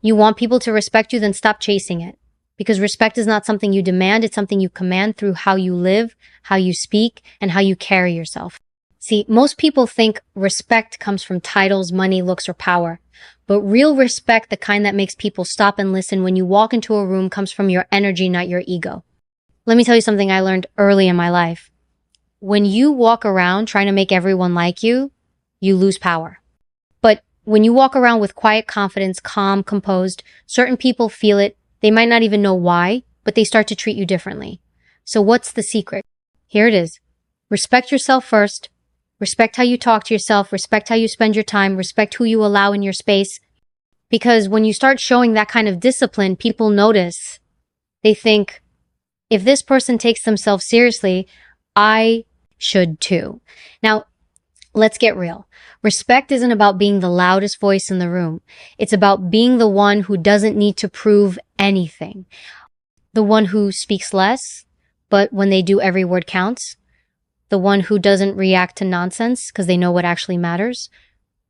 You want people to respect you, then stop chasing it. Because respect is not something you demand, it's something you command through how you live, how you speak, and how you carry yourself. See, most people think respect comes from titles, money, looks, or power. But real respect, the kind that makes people stop and listen when you walk into a room, comes from your energy, not your ego. Let me tell you something I learned early in my life. When you walk around trying to make everyone like you, you lose power. But when you walk around with quiet confidence, calm, composed, certain people feel it. They might not even know why, but they start to treat you differently. So what's the secret? Here it is. Respect yourself first. Respect how you talk to yourself. Respect how you spend your time. Respect who you allow in your space. Because when you start showing that kind of discipline, people notice. They think, if this person takes themselves seriously, I should too. Now, let's get real. Respect isn't about being the loudest voice in the room. It's about being the one who doesn't need to prove anything. The one who speaks less, but when they do, every word counts. The one who doesn't react to nonsense because they know what actually matters.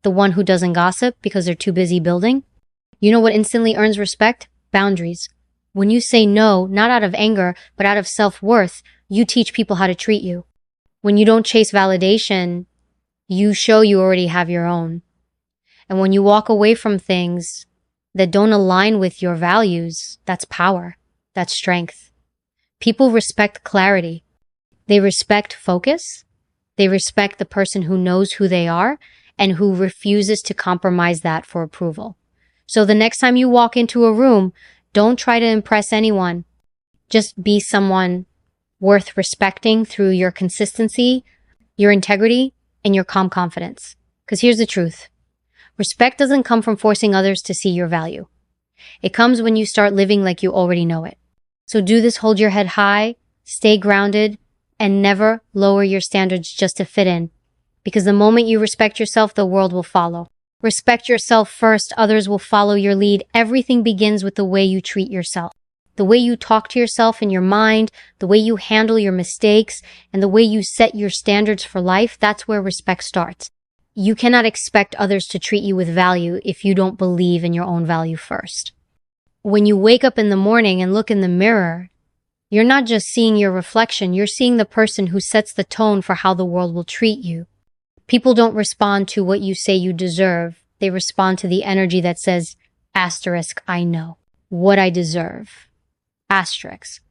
The one who doesn't gossip because they're too busy building. You know what instantly earns respect? Boundaries. When you say no, not out of anger, but out of self-worth, you teach people how to treat you. When you don't chase validation, you show you already have your own. And when you walk away from things that don't align with your values, that's power. That's strength. People respect clarity. They respect focus. They respect the person who knows who they are and who refuses to compromise that for approval. So the next time you walk into a room, don't try to impress anyone. Just be someone worth respecting through your consistency, your integrity, and your calm confidence. Because here's the truth. Respect doesn't come from forcing others to see your value. It comes when you start living like you already know it. So do this, hold your head high, stay grounded, and never lower your standards just to fit in. Because the moment you respect yourself, the world will follow. Respect yourself first, others will follow your lead. Everything begins with the way you treat yourself. The way you talk to yourself in your mind, the way you handle your mistakes, and the way you set your standards for life, that's where respect starts. You cannot expect others to treat you with value if you don't believe in your own value first. When you wake up in the morning and look in the mirror, you're not just seeing your reflection, you're seeing the person who sets the tone for how the world will treat you. People don't respond to what you say you deserve. They respond to the energy that says, asterisk, I know what I deserve. Asterisk.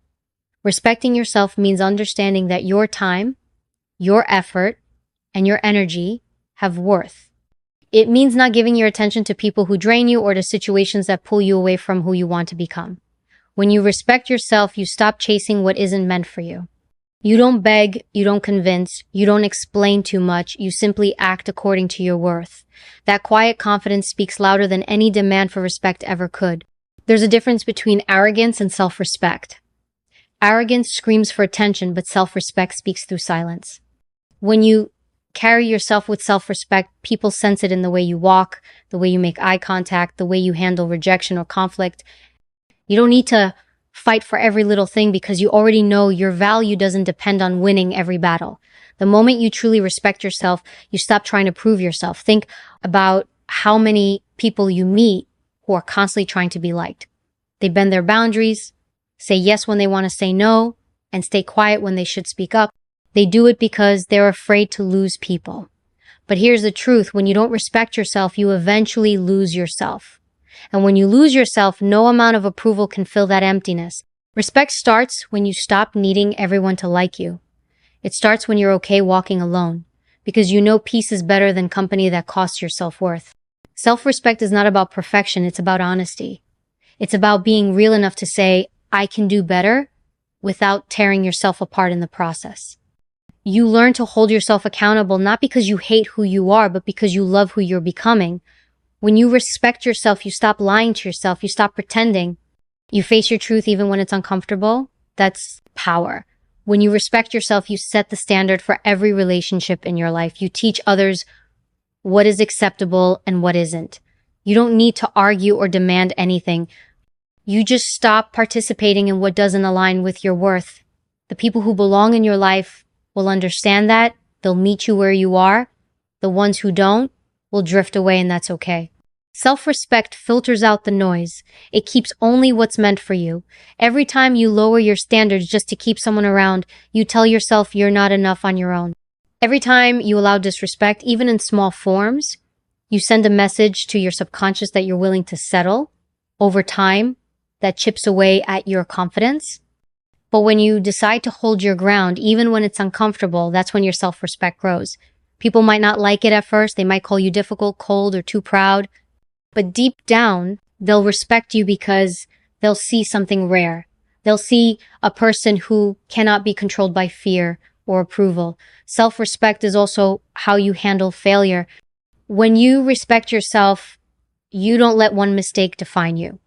Respecting yourself means understanding that your time, your effort, and your energy have worth. It means not giving your attention to people who drain you or to situations that pull you away from who you want to become. When you respect yourself, you stop chasing what isn't meant for you. You don't beg, you don't convince, you don't explain too much, you simply act according to your worth. That quiet confidence speaks louder than any demand for respect ever could. There's a difference between arrogance and self-respect. Arrogance screams for attention, but self-respect speaks through silence. When you carry yourself with self-respect, people sense it in the way you walk, the way you make eye contact, the way you handle rejection or conflict. You don't need to fight for every little thing because you already know your value doesn't depend on winning every battle. The moment you truly respect yourself, you stop trying to prove yourself. Think about how many people you meet who are constantly trying to be liked. They bend their boundaries, say yes when they want to say no, and stay quiet when they should speak up. They do it because they're afraid to lose people. But here's the truth. When you don't respect yourself, you eventually lose yourself. And when you lose yourself, no amount of approval can fill that emptiness. Respect starts when you stop needing everyone to like you. It starts when you're okay walking alone, because you know peace is better than company that costs your self-worth. Self-respect is not about perfection, it's about honesty. It's about being real enough to say, I can do better, without tearing yourself apart in the process. You learn to hold yourself accountable not because you hate who you are, but because you love who you're becoming. When you respect yourself, you stop lying to yourself, you stop pretending. You face your truth even when it's uncomfortable. That's power. When you respect yourself, you set the standard for every relationship in your life. You teach others what is acceptable and what isn't. You don't need to argue or demand anything. You just stop participating in what doesn't align with your worth. The people who belong in your life will understand that. They'll meet you where you are. The ones who don't will drift away, and that's okay. Self-respect filters out the noise. It keeps only what's meant for you. Every time you lower your standards just to keep someone around, you tell yourself you're not enough on your own. Every time you allow disrespect, even in small forms, you send a message to your subconscious that you're willing to settle. Over time, that chips away at your confidence. But when you decide to hold your ground, even when it's uncomfortable, that's when your self-respect grows. People might not like it at first. They might call you difficult, cold, or too proud. But deep down, they'll respect you because they'll see something rare. They'll see a person who cannot be controlled by fear or approval. Self-respect is also how you handle failure. When you respect yourself, you don't let one mistake define you.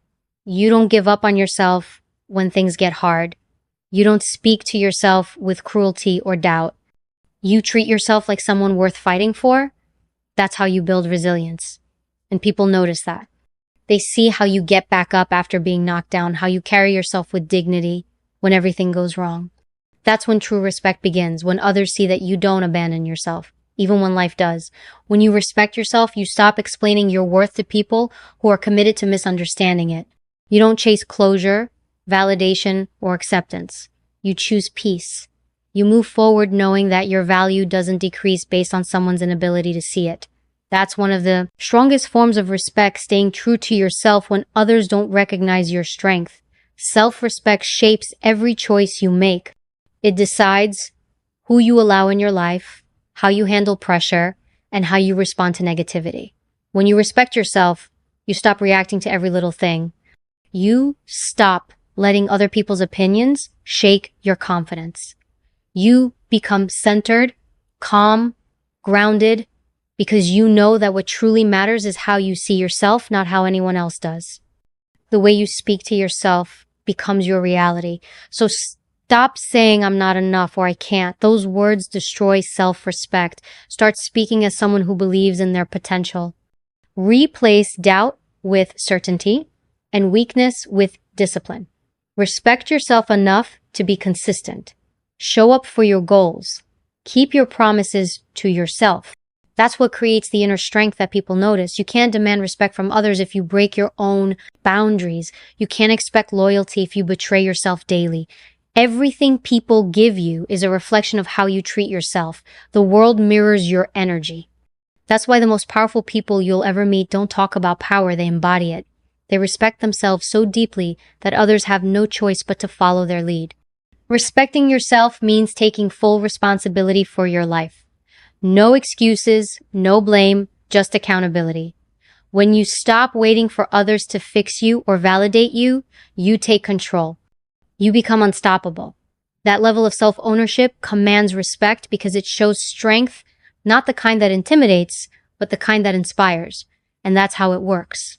You don't give up on yourself when things get hard. You don't speak to yourself with cruelty or doubt. You treat yourself like someone worth fighting for. That's how you build resilience. And people notice that. They see how you get back up after being knocked down, how you carry yourself with dignity when everything goes wrong. That's when true respect begins, when others see that you don't abandon yourself, even when life does. When you respect yourself, you stop explaining your worth to people who are committed to misunderstanding it. You don't chase closure, validation, or acceptance. You choose peace. You move forward knowing that your value doesn't decrease based on someone's inability to see it. That's one of the strongest forms of respect, staying true to yourself when others don't recognize your strength. Self-respect shapes every choice you make. It decides who you allow in your life, how you handle pressure, and how you respond to negativity. When you respect yourself, you stop reacting to every little thing. You stop letting other people's opinions shake your confidence. You become centered, calm, grounded, because you know that what truly matters is how you see yourself, not how anyone else does. The way you speak to yourself becomes your reality. So stop saying I'm not enough or I can't. Those words destroy self-respect. Start speaking as someone who believes in their potential. Replace doubt with certainty and weakness with discipline. Respect yourself enough to be consistent. Show up for your goals. Keep your promises to yourself. That's what creates the inner strength that people notice. You can't demand respect from others if you break your own boundaries. You can't expect loyalty if you betray yourself daily. Everything people give you is a reflection of how you treat yourself. The world mirrors your energy. That's why the most powerful people you'll ever meet don't talk about power, they embody it. They respect themselves so deeply that others have no choice but to follow their lead. Respecting yourself means taking full responsibility for your life. No excuses, no blame, just accountability. When you stop waiting for others to fix you or validate you, you take control. You become unstoppable. That level of self-ownership commands respect because it shows strength, not the kind that intimidates, but the kind that inspires. And that's how it works.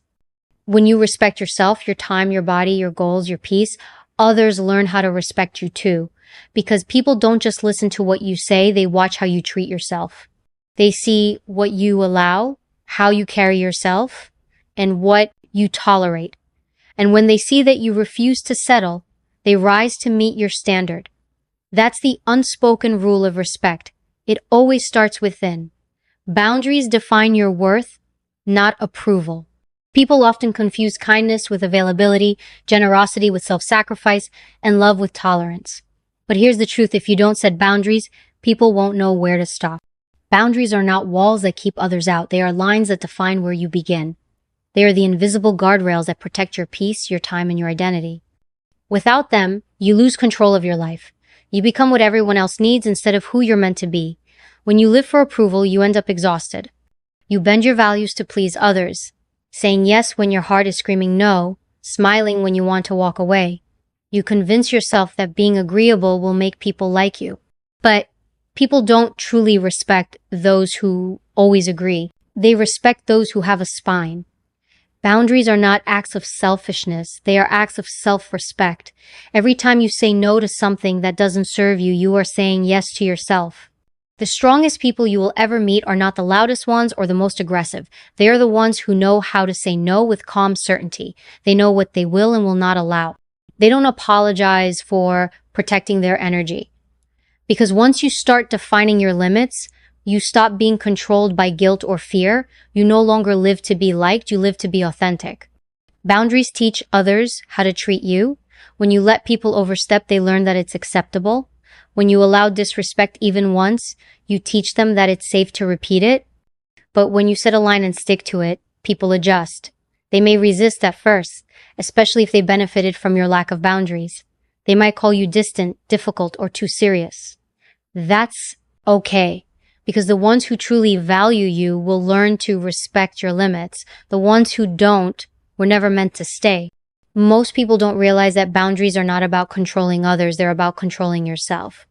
When you respect yourself, your time, your body, your goals, your peace, others learn how to respect you too. Because people don't just listen to what you say, they watch how you treat yourself. They see what you allow, how you carry yourself, and what you tolerate. And when they see that you refuse to settle, they rise to meet your standard. That's the unspoken rule of respect. It always starts within. Boundaries define your worth, not approval. People often confuse kindness with availability, generosity with self-sacrifice, and love with tolerance. But here's the truth, if you don't set boundaries, people won't know where to stop. Boundaries are not walls that keep others out. They are lines that define where you begin. They are the invisible guardrails that protect your peace, your time, and your identity. Without them, you lose control of your life. You become what everyone else needs instead of who you're meant to be. When you live for approval, you end up exhausted. You bend your values to please others, saying yes when your heart is screaming no, smiling when you want to walk away. You convince yourself that being agreeable will make people like you. But people don't truly respect those who always agree. They respect those who have a spine. Boundaries are not acts of selfishness. They are acts of self-respect. Every time you say no to something that doesn't serve you, you are saying yes to yourself. The strongest people you will ever meet are not the loudest ones or the most aggressive. They are the ones who know how to say no with calm certainty. They know what they will and will not allow. They don't apologize for protecting their energy. Because once you start defining your limits, You stop being controlled by guilt or fear. You no longer live to be liked, you live to be authentic. Boundaries teach others how to treat you. When you let people overstep, they learn that it's acceptable. When you allow disrespect even once, you teach them that it's safe to repeat it. But when you set a line and stick to it, people adjust. They may resist at first, especially if they benefited from your lack of boundaries. They might call you distant, difficult, or too serious. That's okay, because the ones who truly value you will learn to respect your limits. The ones who don't were never meant to stay. Most people don't realize that boundaries are not about controlling others, they're about controlling yourself.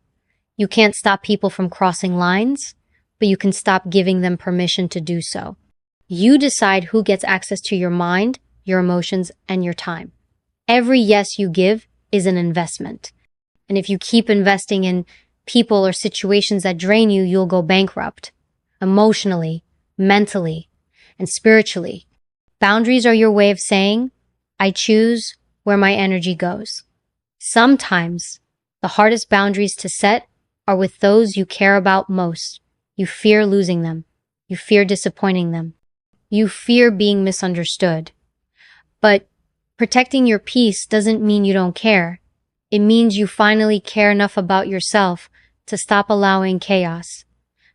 You can't stop people from crossing lines, but you can stop giving them permission to do so. You decide who gets access to your mind, your emotions, and your time. Every yes you give is an investment. And if you keep investing in people or situations that drain you, you'll go bankrupt. Emotionally, mentally, and spiritually. Boundaries are your way of saying, I choose where my energy goes. Sometimes the hardest boundaries to set are with those you care about most. You fear losing them. You fear disappointing them. You fear being misunderstood. But protecting your peace doesn't mean you don't care. It means you finally care enough about yourself to stop allowing chaos.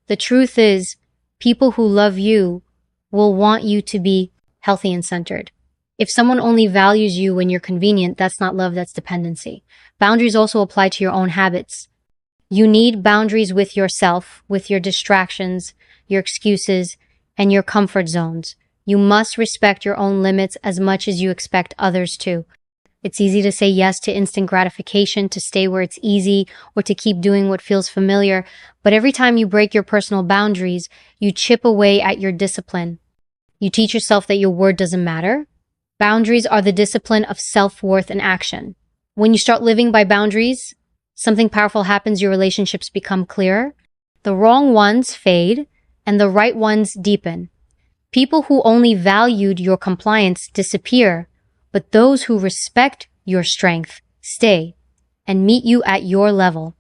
The truth is, people who love you will want you to be healthy and centered. If someone only values you when you're convenient, that's not love, that's dependency. Boundaries also apply to your own habits. You need boundaries with yourself, with your distractions, your excuses, and your comfort zones. You must respect your own limits as much as you expect others to. It's easy to say yes to instant gratification, to stay where it's easy, or to keep doing what feels familiar. But every time you break your personal boundaries, you chip away at your discipline. You teach yourself that your word doesn't matter. Boundaries are the discipline of self-worth and action. When you start living by boundaries, something powerful happens. Your relationships become clearer. The wrong ones fade, and the right ones deepen. People who only valued your compliance disappear, but those who respect your strength stay and meet you at your level.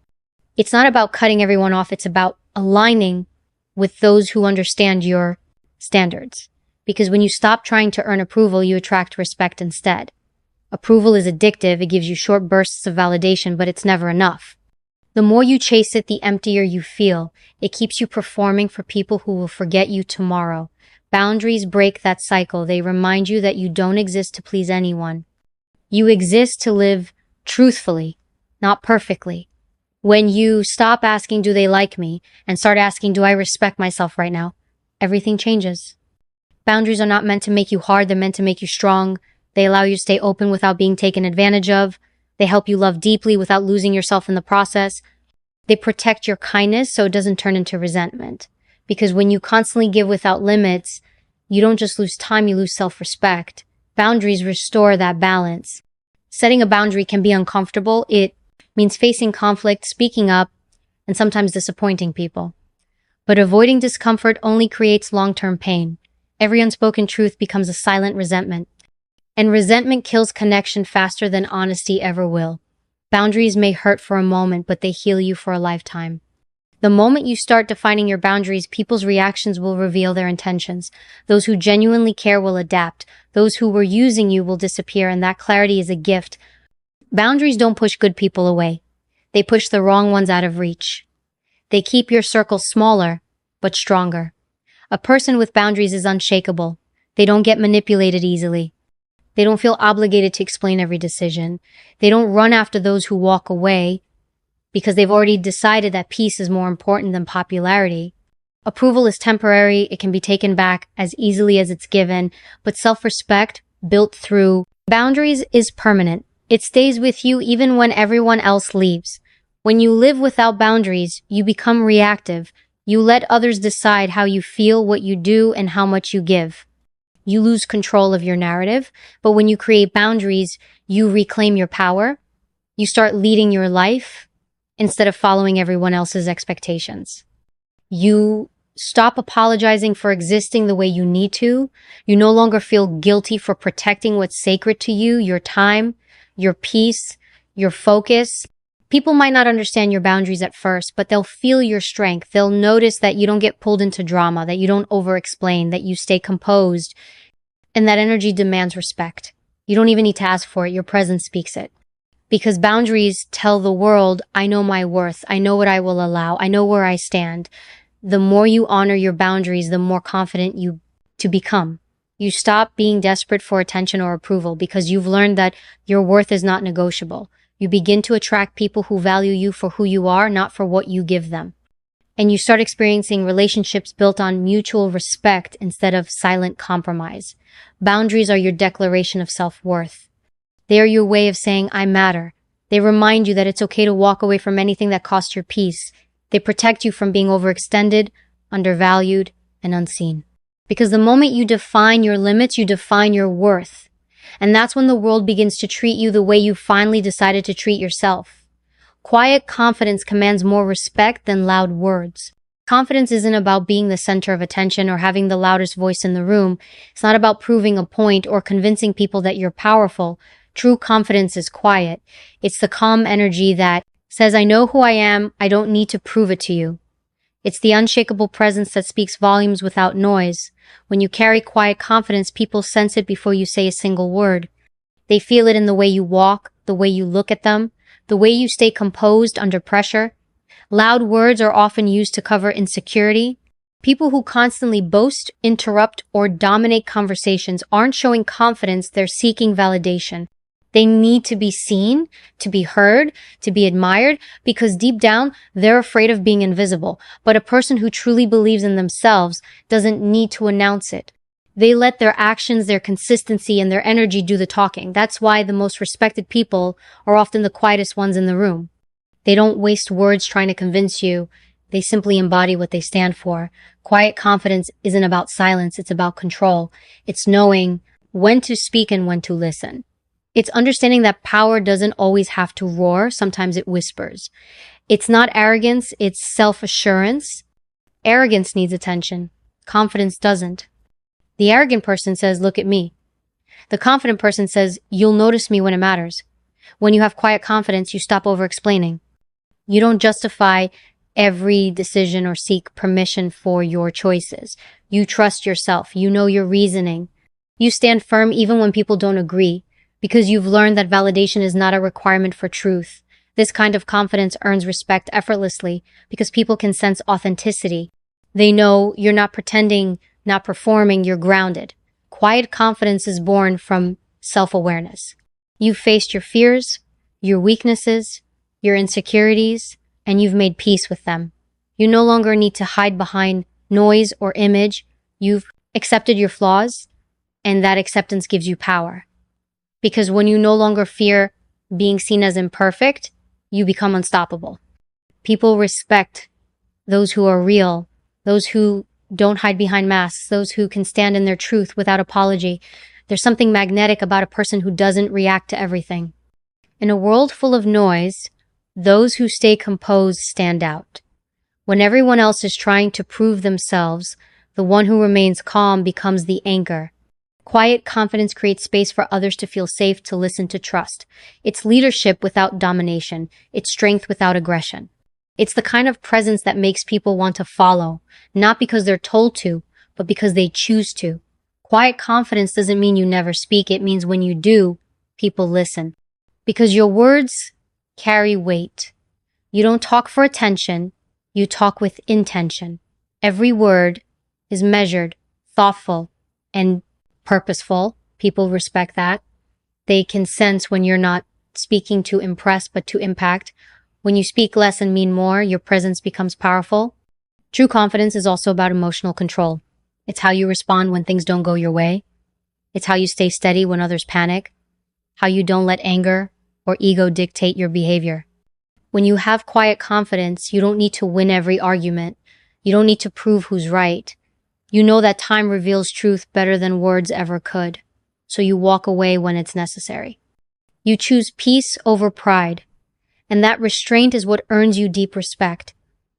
It's not about cutting everyone off. It's about aligning with those who understand your standards. Because when you stop trying to earn approval, you attract respect instead. Approval is addictive. It gives you short bursts of validation, but it's never enough. The more you chase it, the emptier you feel. It keeps you performing for people who will forget you tomorrow. Boundaries break that cycle. They remind you that you don't exist to please anyone. You exist to live truthfully, not perfectly. When you stop asking, do they like me, and start asking, do I respect myself right now, everything changes. Boundaries are not meant to make you hard. They're meant to make you strong. They allow you to stay open without being taken advantage of. They help you love deeply without losing yourself in the process. They protect your kindness so it doesn't turn into resentment. Because when you constantly give without limits, you don't just lose time, you lose self-respect. Boundaries restore that balance. Setting a boundary can be uncomfortable. It means facing conflict, speaking up, and sometimes disappointing people. But avoiding discomfort only creates long-term pain. Every unspoken truth becomes a silent resentment. And resentment kills connection faster than honesty ever will. Boundaries may hurt for a moment, but they heal you for a lifetime. The moment you start defining your boundaries, people's reactions will reveal their intentions. Those who genuinely care will adapt. Those who were using you will disappear, and that clarity is a gift. Boundaries don't push good people away. They push the wrong ones out of reach. They keep your circle smaller, but stronger. A person with boundaries is unshakable. They don't get manipulated easily. They don't feel obligated to explain every decision. They don't run after those who walk away because they've already decided that peace is more important than popularity. Approval is temporary. It can be taken back as easily as it's given, but self-respect built through boundaries is permanent. It stays with you even when everyone else leaves. When you live without boundaries, you become reactive. You let others decide how you feel, what you do, and how much you give. You lose control of your narrative, but when you create boundaries, you reclaim your power. You start leading your life instead of following everyone else's expectations. You stop apologizing for existing the way you need to. You no longer feel guilty for protecting what's sacred to you, your time, your peace, your focus. People might not understand your boundaries at first, but they'll feel your strength. They'll notice that you don't get pulled into drama, that you don't over-explain, that you stay composed, and that energy demands respect. You don't even need to ask for it. Your presence speaks it. Because boundaries tell the world, I know my worth. I know what I will allow. I know where I stand. The more you honor your boundaries, the more confident you to become. You stop being desperate for attention or approval because you've learned that your worth is not negotiable. You begin to attract people who value you for who you are, not for what you give them. And you start experiencing relationships built on mutual respect instead of silent compromise. Boundaries are your declaration of self-worth. They are your way of saying, I matter. They remind you that it's okay to walk away from anything that costs your peace. They protect you from being overextended, undervalued, and unseen. Because the moment you define your limits, you define your worth. And that's when the world begins to treat you the way you finally decided to treat yourself. Quiet confidence commands more respect than loud words. Confidence isn't about being the center of attention or having the loudest voice in the room. It's not about proving a point or convincing people that you're powerful. True confidence is quiet. It's the calm energy that says, I know who I am. I don't need to prove it to you. It's the unshakable presence that speaks volumes without noise. When you carry quiet confidence, people sense it before you say a single word. They feel it in the way you walk, the way you look at them, the way you stay composed under pressure. Loud words are often used to cover insecurity. People who constantly boast, interrupt, or dominate conversations aren't showing confidence, they're seeking validation. They need to be seen, to be heard, to be admired, because deep down, they're afraid of being invisible. But a person who truly believes in themselves doesn't need to announce it. They let their actions, their consistency, and their energy do the talking. That's why the most respected people are often the quietest ones in the room. They don't waste words trying to convince you. They simply embody what they stand for. Quiet confidence isn't about silence, it's about control. It's knowing when to speak and when to listen. It's understanding that power doesn't always have to roar, sometimes it whispers. It's not arrogance, it's self-assurance. Arrogance needs attention. Confidence doesn't. The arrogant person says, look at me. The confident person says, you'll notice me when it matters. When you have quiet confidence, you stop over-explaining. You don't justify every decision or seek permission for your choices. You trust yourself. You know your reasoning. You stand firm even when people don't agree, because you've learned that validation is not a requirement for truth. This kind of confidence earns respect effortlessly because people can sense authenticity. They know you're not pretending, not performing, you're grounded. Quiet confidence is born from self-awareness. You've faced your fears, your weaknesses, your insecurities, and you've made peace with them. You no longer need to hide behind noise or image. You've accepted your flaws, and that acceptance gives you power. Because when you no longer fear being seen as imperfect, you become unstoppable. People respect those who are real, those who don't hide behind masks, those who can stand in their truth without apology. There's something magnetic about a person who doesn't react to everything. In a world full of noise, those who stay composed stand out. When everyone else is trying to prove themselves, the one who remains calm becomes the anchor. Quiet confidence creates space for others to feel safe, to listen, to trust. It's leadership without domination. It's strength without aggression. It's the kind of presence that makes people want to follow, not because they're told to, but because they choose to. Quiet confidence doesn't mean you never speak. It means when you do, people listen. Because your words carry weight. You don't talk for attention. You talk with intention. Every word is measured, thoughtful, and purposeful. People respect that. They can sense when you're not speaking to impress, but to impact. When you speak less and mean more, your presence becomes powerful. True confidence is also about emotional control. It's how you respond when things don't go your way. It's how you stay steady when others panic. How you don't let anger or ego dictate your behavior. When you have quiet confidence, you don't need to win every argument. You don't need to prove who's right. You know that time reveals truth better than words ever could. So you walk away when it's necessary. You choose peace over pride. And that restraint is what earns you deep respect.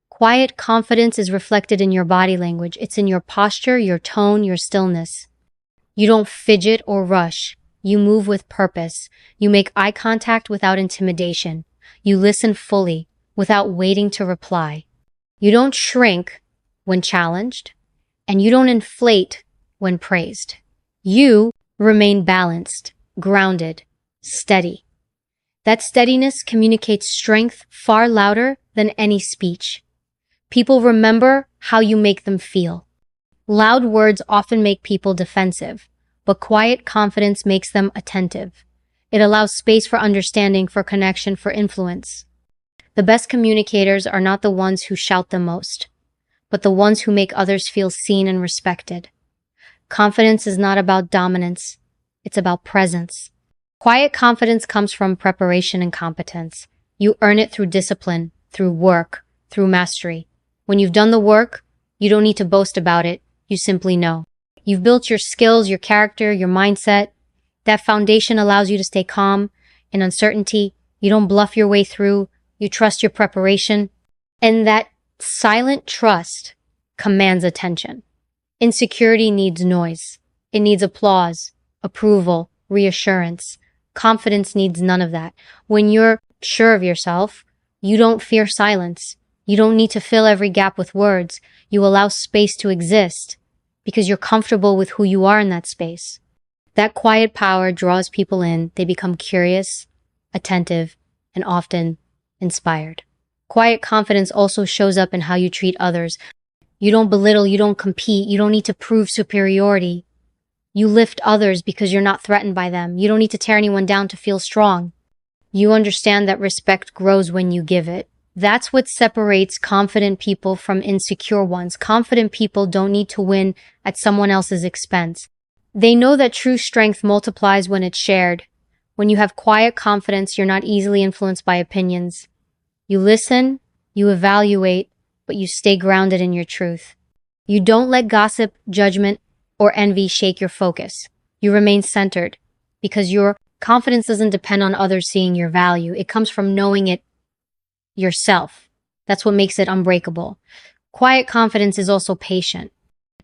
Quiet confidence is reflected in your body language. It's in your posture, your tone, your stillness. You don't fidget or rush. You move with purpose. You make eye contact without intimidation. You listen fully without waiting to reply. You don't shrink when challenged, and you don't inflate when praised. You remain balanced, grounded, steady. That steadiness communicates strength far louder than any speech. People remember how you make them feel. Loud words often make people defensive, but quiet confidence makes them attentive. It allows space for understanding, for connection, for influence. The best communicators are not the ones who shout the most, but the ones who make others feel seen and respected. Confidence is not about dominance, it's about presence. Quiet confidence comes from preparation and competence. You earn it through discipline, through work, through mastery. When you've done the work, you don't need to boast about it, you simply know. You've built your skills, your character, your mindset. That foundation allows you to stay calm in uncertainty. You don't bluff your way through, you trust your preparation. And that silent trust commands attention. Insecurity needs noise. It needs applause, approval, reassurance. Confidence needs none of that. When you're sure of yourself, you don't fear silence. You don't need to fill every gap with words. You allow space to exist because you're comfortable with who you are in that space. That quiet power draws people in. They become curious, attentive, and often inspired. Quiet confidence also shows up in how you treat others. You don't belittle, you don't compete, you don't need to prove superiority. You lift others because you're not threatened by them. You don't need to tear anyone down to feel strong. You understand that respect grows when you give it. That's what separates confident people from insecure ones. Confident people don't need to win at someone else's expense. They know that true strength multiplies when it's shared. When you have quiet confidence, you're not easily influenced by opinions. You listen, you evaluate, but you stay grounded in your truth. You don't let gossip, judgment, or envy shake your focus. You remain centered because your confidence doesn't depend on others seeing your value. It comes from knowing it yourself. That's what makes it unbreakable. Quiet confidence is also patient.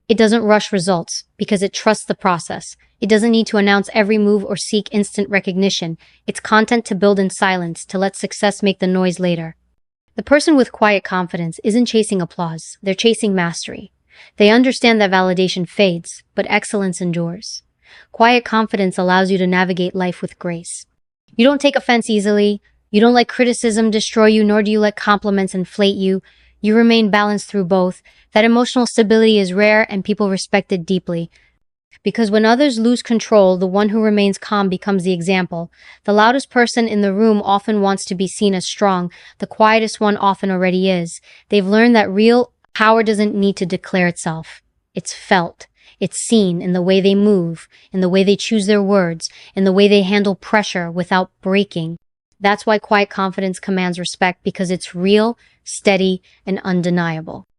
It doesn't rush results because it trusts the process. It doesn't need to announce every move or seek instant recognition. It's content to build in silence, to let success make the noise later. The person with quiet confidence isn't chasing applause. They're chasing mastery. They understand that validation fades, but excellence endures. Quiet confidence allows you to navigate life with grace. You don't take offense easily. You don't let criticism destroy you, nor do you let compliments inflate you. You remain balanced through both. That emotional stability is rare and people respect it deeply. Because when others lose control, the one who remains calm becomes the example. The loudest person in the room often wants to be seen as strong. The quietest one often already is. They've learned that real power doesn't need to declare itself. It's felt. It's seen in the way they move, in the way they choose their words, in the way they handle pressure without breaking. That's why quiet confidence commands respect, because it's real, steady, and undeniable.